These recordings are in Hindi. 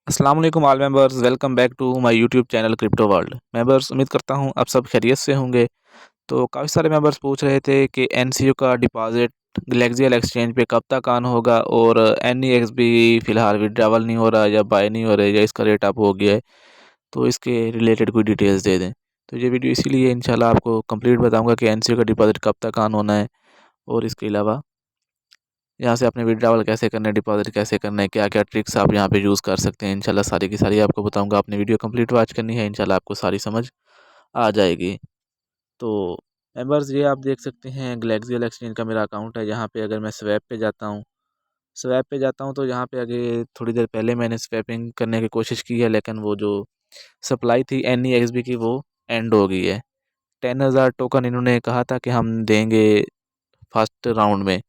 अस्सलाम वालेकुम all members, welcome back to my YouTube channel crypto world. Members, उम्मीद करता हूँ आप सब खैरियत से होंगे। तो काफ़ी सारे मेंबर्स पूछ रहे थे कि एनसीयू का डिपॉज़िट ग्लेक्सियल एक्सचेंज पे कब तक ऑन होगा और एनईएक्सबी फ़िलहाल विड्रॉवल नहीं हो रहा या बाय नहीं हो रहा है या इसका रेट अप हो गया है, तो इसके रिलेटेड कोई डिटेल्स दे दें। तो ये वीडियो इसीलिए इंशाल्लाह आपको कंप्लीट बताऊँगा कि एनसीयू का डिपॉज़िट कब तक ऑन होना है और इसके अलावा यहाँ से आपने विड्रॉवल कैसे करना है, डिपॉज़िट कैसे करना है, क्या-क्या ट्रिक्स आप यहाँ पे यूज़ कर सकते हैं। इंशाल्लाह सारी की सारी आपको बताऊँगा। आपने वीडियो कंप्लीट वॉच करनी है, इंशाल्लाह आपको सारी समझ आ जाएगी। तो मेंबर्स, ये आप देख सकते हैं ग्लेक्सियल एक्सचेंज का मेरा अकाउंट है। यहाँ पे अगर मैं स्वैप पे जाता हूँ तो यहाँ पे आगे थोड़ी देर पहले मैंने स्वैपिंग करने की कोशिश की है, लेकिन वो जो सप्लाई थी एनईएक्सबी की वो एंड हो गई है। 10,000 टोकन इन्होंने कहा था कि हम देंगे फर्स्ट राउंड में,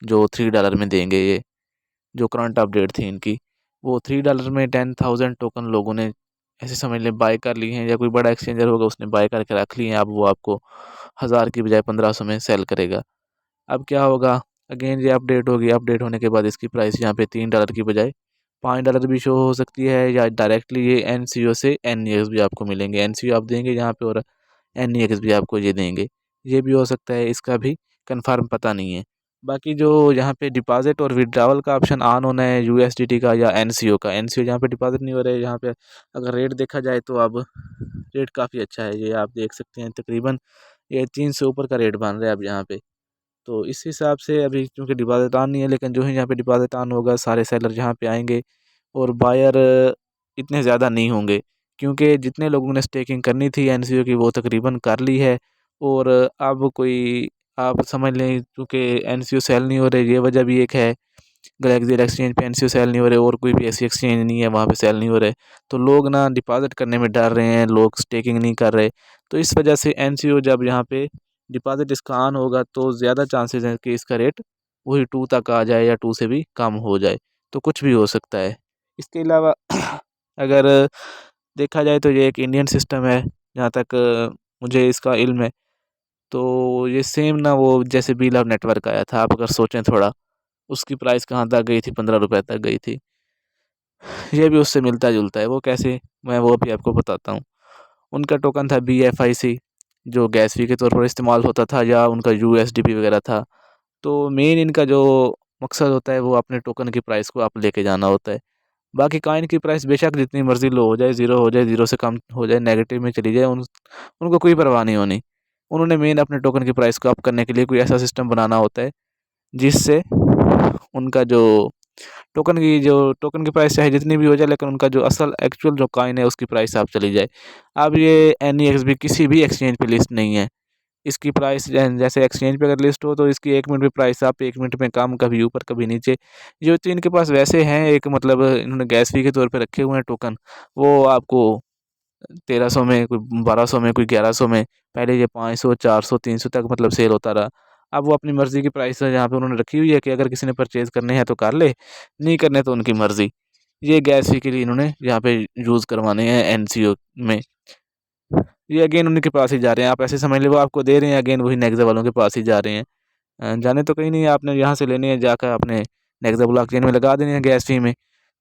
जो $3 में देंगे ये। जो करंट अपडेट थी इनकी, वो $3 में 10,000 टोकन लोगों ने ऐसे समझ लें बाय कर लिए हैं, या कोई बड़ा एक्सचेंजर होगा उसने बाय करके रख लिए हैं। अब वो आपको 1000 की बजाय 1500 में सेल करेगा। अब क्या होगा, अगेन ये अपडेट होगी। अपडेट होने के बाद इसकी प्राइस यहाँ पे $3 की बजाय $5 भी शो हो सकती है, या डायरेक्टली ये एनसीओ से एनईएक्स भी आपको मिलेंगे। एनसीओ आप देंगे यहाँ पे और एनईएक्स भी आपको ये देंगे। ये भी हो सकता है, इसका भी कंफर्म पता नहीं है। बाकी जो यहाँ पे डिपॉज़िट और विड्रॉवल का ऑप्शन ऑन होना है यूएसडीटी का या एनसीओ का। एनसीओ जहाँ पे डिपॉज़िट नहीं हो रहा है, यहाँ पे अगर रेट देखा जाए तो अब रेट काफ़ी अच्छा है। ये आप देख सकते हैं, तकरीबन ये 3 से ऊपर का रेट बन रहा है अब यहाँ पे। तो इस हिसाब से अभी क्योंकि डिपॉज़िट ऑन नहीं है, लेकिन जो ही यहाँ पे डिपॉज़िट ऑन होगा सारे सेलर यहाँ पे आएँगे और बायर इतने ज़्यादा नहीं होंगे, क्योंकि जितने लोगों ने स्टेकिंग करनी थी एनसीओ की वो तकरीबन कर ली है। और अब कोई आप समझ लें, क्योंकि एनसीओ सेल नहीं हो रहे, ये वजह भी एक है। ग्लेक्सियल एक्सचेंज पे एनसीओ सेल नहीं हो रहे और कोई भी ऐसी एक्सचेंज नहीं है वहाँ पे सेल नहीं हो रहे, तो लोग ना डिपॉज़िट करने में डर रहे हैं, लोग स्टेकिंग नहीं कर रहे। तो इस वजह से एनसीओ जब यहाँ पे डिपॉज़िट इसका ऑन होगा तो ज़्यादा चांसेस हैं कि इसका रेट वही 2 तक आ जाए या 2 से भी कम हो जाए, तो कुछ भी हो सकता है। इसके अलावा अगर देखा जाए तो ये एक इंडियन सिस्टम है, जहाँ तक मुझे इसका इल्म है। तो ये सेम ना वो जैसे बीलव नेटवर्क आया था, आप अगर सोचें थोड़ा, उसकी प्राइस कहाँ तक गई थी, ₹15 तक गई थी। ये भी उससे मिलता-जुलता है। वो कैसे, मैं वो भी आपको बताता हूँ। उनका टोकन था बीएफआईसी, जो गैस फी के तौर पर इस्तेमाल होता था, या उनका यूएसडीपी वगैरह था। तो मेन इनका जो मकसद होता है वो अपने टोकन की प्राइस को अप लेके जाना होता है। बाकी कॉइन की प्राइस बेशक जितनी मर्ज़ी लो हो जाए, ज़ीरो हो जाए, ज़ीरो से कम हो जाए, नेगेटिव में चली जाए, उनको कोई परवाह नहीं होनी। उन्होंने मेन अपने टोकन की प्राइस को अप करने के लिए कोई ऐसा सिस्टम बनाना होता है जिससे उनका जो टोकन की प्राइस चाहे जितनी भी हो जाए, लेकिन उनका जो असल एक्चुअल जो कॉइन है उसकी प्राइस आप चली जाए। अब ये एनईएक्स भी किसी भी एक्सचेंज पे लिस्ट नहीं है। इसकी प्राइस जैसे एक्सचेंज पे अगर लिस्ट हो तो इसकी 1 मिनट में प्राइस अप, 1 मिनट में कम, कभी ऊपर कभी नीचे। जो तो इनके पास वैसे हैं, एक मतलब इन्होंने गैस फी के तौर पे रखे हुए हैं टोकन, वो आपको 1300 में, कोई 1200 में, कोई 1100 में। पहले ये 500, 400, 300 तक मतलब सेल होता रहा। अब वो अपनी मर्ज़ी की प्राइस है, यहाँ पे उन्होंने रखी हुई है कि अगर किसी ने परचेज़ करने हैं तो कर ले, नहीं करने तो उनकी मर्ज़ी। ये गैस फी के लिए इन्होंने यहाँ पे यूज़ करवाने हैं एनसीओ में। ये अगेन उन्हीं के पास ही जा रहे हैं, आप ऐसे समझ लें वो आपको दे रहे हैं, अगेन वही नेक्ज़ा वालों के पास ही जा रहे हैं। जाने तो कहीं नहीं है, आपने यहाँ से लेने हैं, जाकर आपने नेक्ज़ा ब्लॉकचेन में लगा देने हैं गैस फी में।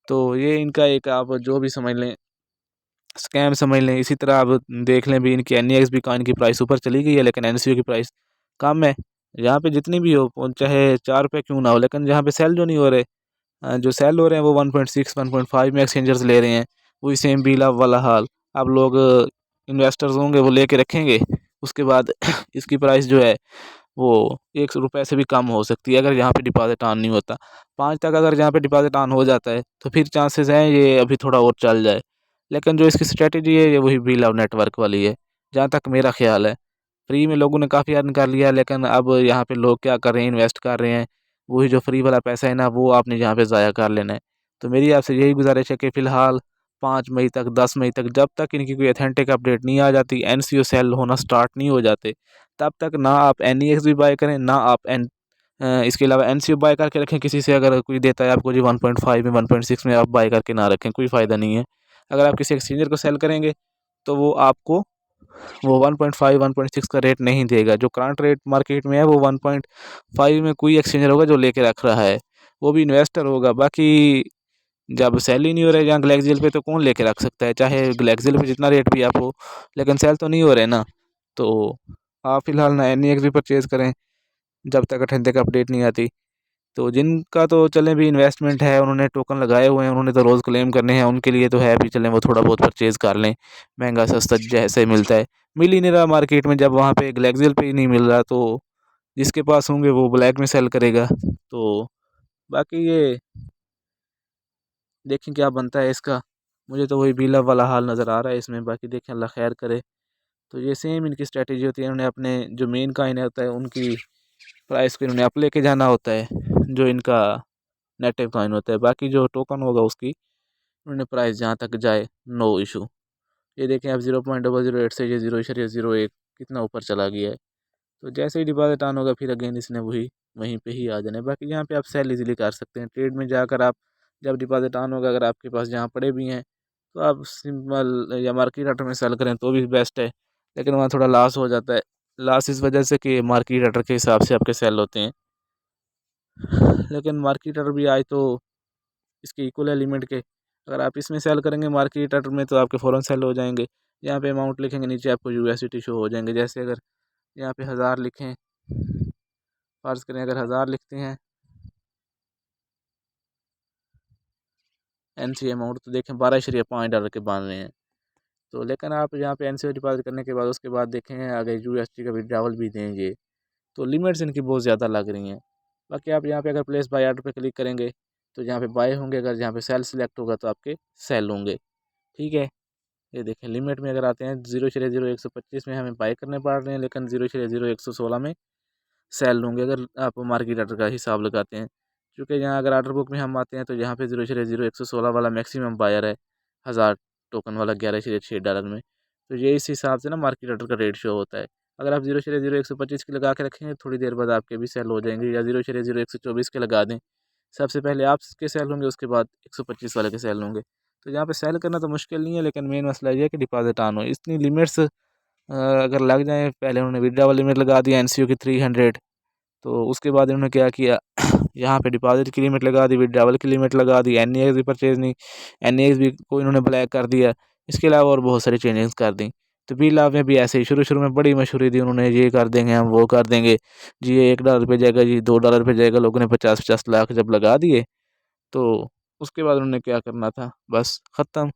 तो ये इनका एक, आप जो भी समझ लें, स्कैम समझ लें। इसी तरह आप देख लें भी, इनकी एनईएक्स कॉइन की प्राइस ऊपर चली गई है, लेकिन एनएसयू की प्राइस कम है। यहाँ पे जितनी भी हो, चाहे ₹4 क्यों ना हो, लेकिन जहाँ पे सेल जो नहीं हो रहे, जो सेल हो रहे हैं वो 1.6 1.5 में एक्सचेंजर्स ले रहे हैं। वही सेम बीला वाला हाल। अब लोग इन्वेस्टर्स होंगे, वो लेके रखेंगे, उसके बाद इसकी प्राइस जो है वो ₹1 से भी कम हो सकती है अगर यहाँ पे डिपॉज़िट ऑन नहीं होता। 5 तक अगर यहाँ पे डिपॉज़िट ऑन हो जाता है तो फिर चांसेस हैं ये अभी थोड़ा और चल जाए। लेकिन जो इसकी स्ट्रैटेजी है ये वही बिल ऑफ नेटवर्क वाली है, जहाँ तक मेरा ख़्याल है। फ्री में लोगों ने काफ़ी अर्न कर लिया, लेकिन अब यहाँ पे लोग क्या कर रहे हैं, इन्वेस्ट कर रहे हैं। वही जो फ्री वाला पैसा है ना, वो आपने यहाँ पे ज़ाया कर लेना है। तो मेरी आपसे यही गुज़ारिश है कि फ़िलहाल 5 मई तक, 10 मई तक, जब तक इनकी कोई ऑथेंटिक अपडेट नहीं आ जाती, एनसीओ सेल होना स्टार्ट नहीं हो जाते, तब तक ना आप एनईएक्स भी बाय करें, ना आप इसके अलावा एनसीओ बाय करके रखें किसी से। अगर कोई देता है आपको जी 1.5 में, 1.6 में, आप बाय करके ना रखें, कोई फ़ायदा नहीं है। अगर आप किसी एक्सचेंजर को सेल करेंगे तो वो आपको वो 1.5 1.6 का रेट नहीं देगा। जो करंट रेट मार्केट में है वो 1.5 में कोई एक्सचेंजर होगा जो लेके रख रहा है, वो भी इन्वेस्टर होगा। बाकी जब सेल ही नहीं हो रहा है जहाँ ग्लेक्सियल पे, तो कौन लेके रख सकता है, चाहे ग्लेक्सियल पे जितना रेट भी आप हो, लेकिन सेल तो नहीं हो रहे ना। तो आप फ़िलहाल ना NEX भी परचेज़ करें जब तक अथेंटिक अपडेट नहीं आती। तो जिनका तो चलें भी इन्वेस्टमेंट है, उन्होंने टोकन लगाए हुए हैं, उन्होंने तो रोज़ क्लेम करने हैं, उनके लिए तो है भी, चलें वो थोड़ा बहुत परचेज़ कर लें, महंगा सस्ता जैसे मिलता है। मिल ही नहीं रहा मार्केट में, जब वहाँ पे ग्लेक्सियल पे ही नहीं मिल रहा, तो जिसके पास होंगे वो ब्लैक में सेल करेगा। तो बाकी ये देखें क्या बनता है इसका। मुझे तो वही बीला वाला हाल नज़र आ रहा है इसमें, बाकी देखें अल्लाह खैर करे। तो ये सेम इनकी स्ट्रैटेजी होती है, इन्होंने अपने जो मेन कॉइन होता है उनकी प्राइस को इन्होंने अप लेके जाना होता है, जो इनका नेटिव कॉइन होता है। बाकी जो टोकन होगा उसकी उन्होंने प्राइस जहाँ तक जाए, नो इशू। ये देखें आप 0.008 से ये 0.01 कितना ऊपर चला गया है। तो जैसे ही डिपॉजिट ऑन होगा फिर अगेन इसने वही वहीं पे ही आ जाना है। बाकी यहाँ पे आप सेल इजीली कर सकते हैं, ट्रेड में जाकर आप जब डिपॉजिट ऑन होगा, अगर आपके पास जहाँ पड़े भी हैं तो आप सिंपल या मार्केट ऑर्डर में सेल करें तो भी बेस्ट है। लेकिन वहाँ थोड़ा लॉस हो जाता है, लॉस इस वजह से कि मार्केट ऑर्डर के हिसाब से आपके सेल होते हैं। लेकिन मार्केट ऑर्डर भी आए तो इसके इक्वल है लिमिट के। अगर आप इसमें सेल करेंगे मार्केट ऑर्डर में तो आपके फ़ौरन सेल हो जाएंगे। यहाँ पे अमाउंट लिखेंगे, नीचे आपको USDT शो हो जाएंगे। जैसे अगर यहाँ पे 1000 लिखें, फ़र्ज़ करें अगर 1000 लिखते हैं NCA अमाउंट, तो देखें $12.5 के बन रहे हैं। तो लेकिन आप यहाँ पे NCA डिपॉजिट करने के बाद उसके बाद देखें अगर USD का विड्रॉवल भी देंगे तो लिमिट्स इनकी बहुत ज़्यादा लग रही हैं। बाकी आप यहाँ पे अगर प्लेस बाय ऑर्डर पे क्लिक करेंगे तो यहाँ पे बाय होंगे, अगर यहाँ पे सेल सिलेक्ट होगा तो आपके सेल होंगे। ठीक है, ये देखें लिमिट में अगर आते हैं 0.0125 में हमें बाय करने पड़ रहे हैं, लेकिन 0.0116 में सेल होंगे अगर आप मार्केट ऑर्डर का हिसाब लगाते हैं। क्योंकि यहाँ अगर ऑर्डर बुक में हम आते हैं तो यहाँ पे 0.0116 वाला मैक्सिमम बायर है, 1000 टोकन वाला $11.6 में। तो ये इस हिसाब से ना मार्केट ऑर्डर का रेट शो होता है। अगर आप 0.0125 के लगा के रखेंगे थोड़ी देर बाद आपके भी सेल हो जाएंगे, या 0.0124 के लगा दें, सबसे पहले आपके सेल होंगे उसके बाद 125 वाले के सेल होंगे। तो यहाँ पे सेल करना तो मुश्किल नहीं है, लेकिन मेन मसला ये है कि डिपॉजिट ऑन हो। इतनी लिमिट्स अगर लग जाएँ, पहले उन्होंने विड्रॉवल लिमिट लगा दी NCO की 300, तो उसके बाद इन्होंने क्या किया यहाँ पे डिपॉजिट की लिमिट लगा दी, विड्रॉवल की लिमिट लगा दी, NEX भी परचेज़ नहीं, NEX भी को इन्होंने ब्लैक कर दिया। इसके अलावा और बहुत सारी चेंजेस कर दी। तो बिल में भी ऐसे ही शुरू-शुरू में बड़ी मशहूरी दी उन्होंने, ये कर देंगे हम, वो कर देंगे, जी ये $1 पे जाएगा, जी $2 पे जाएगा। लोगों ने 50-50 लाख जब लगा दिए तो उसके बाद उन्होंने क्या करना था, बस ख़त्म।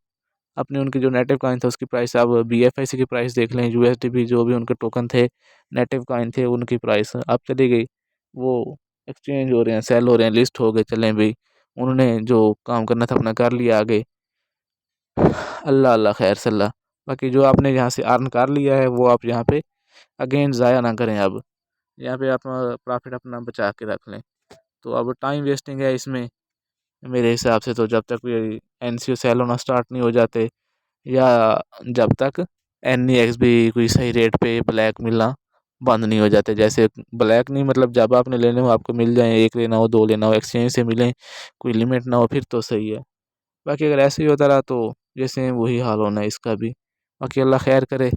अपने उनके जो नेटिव कॉइन था उसकी प्राइस, अब BFIC की प्राइस देख लें, USDP जो भी उनके टोकन थे, नेटिव कॉइन थे, उनकी प्राइस अब चली गई। वो एक्सचेंज हो रहे हैं, सेल हो रहे हैं, लिस्ट हो गए, चलें भई। उन्होंने जो काम करना था अपना कर लिया आगे। अल्लाह अल्लाह खैर सल्ला। बाकी जो आपने यहाँ से अर्न कर लिया है वो आप यहाँ पे अगेन ज़ाया ना करें अब। यहाँ पे आप प्रॉफ़िट अपना बचा के रख लें। तो अब टाइम वेस्टिंग है इसमें मेरे हिसाब से, तो जब तक ये NCO सेल होना स्टार्ट नहीं हो जाते, या जब तक NEX भी कोई सही रेट पे ब्लैक मिलना बंद नहीं हो जाते। जैसे ब्लैक नहीं मतलब जब आपने लेने हो आपको मिल जाए, 1 लेना हो 2 लेना हो, एक्सचेंज से मिलें, कोई लिमिट ना हो, फिर तो सही है। बाकी अगर ऐसे ही होता रहा तो जैसे वही हाल होना है इसका भी। बाकी अल्लाह खैर करे।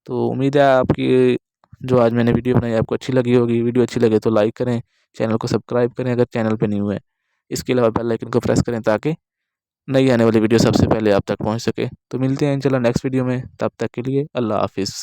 तो उम्मीद है आपकी जो आज मैंने वीडियो बनाई आपको अच्छी लगी होगी। वीडियो अच्छी लगे तो लाइक करें, चैनल को सब्सक्राइब करें अगर चैनल पे न्यू है। इसके अलावा बेल आइकन को प्रेस करें ताकि नई आने वाली वीडियो सबसे पहले आप तक पहुंच सके। तो मिलते हैं इंशाल्लाह नेक्स्ट वीडियो में, तब तक के लिए अल्लाह हाफ़िज़।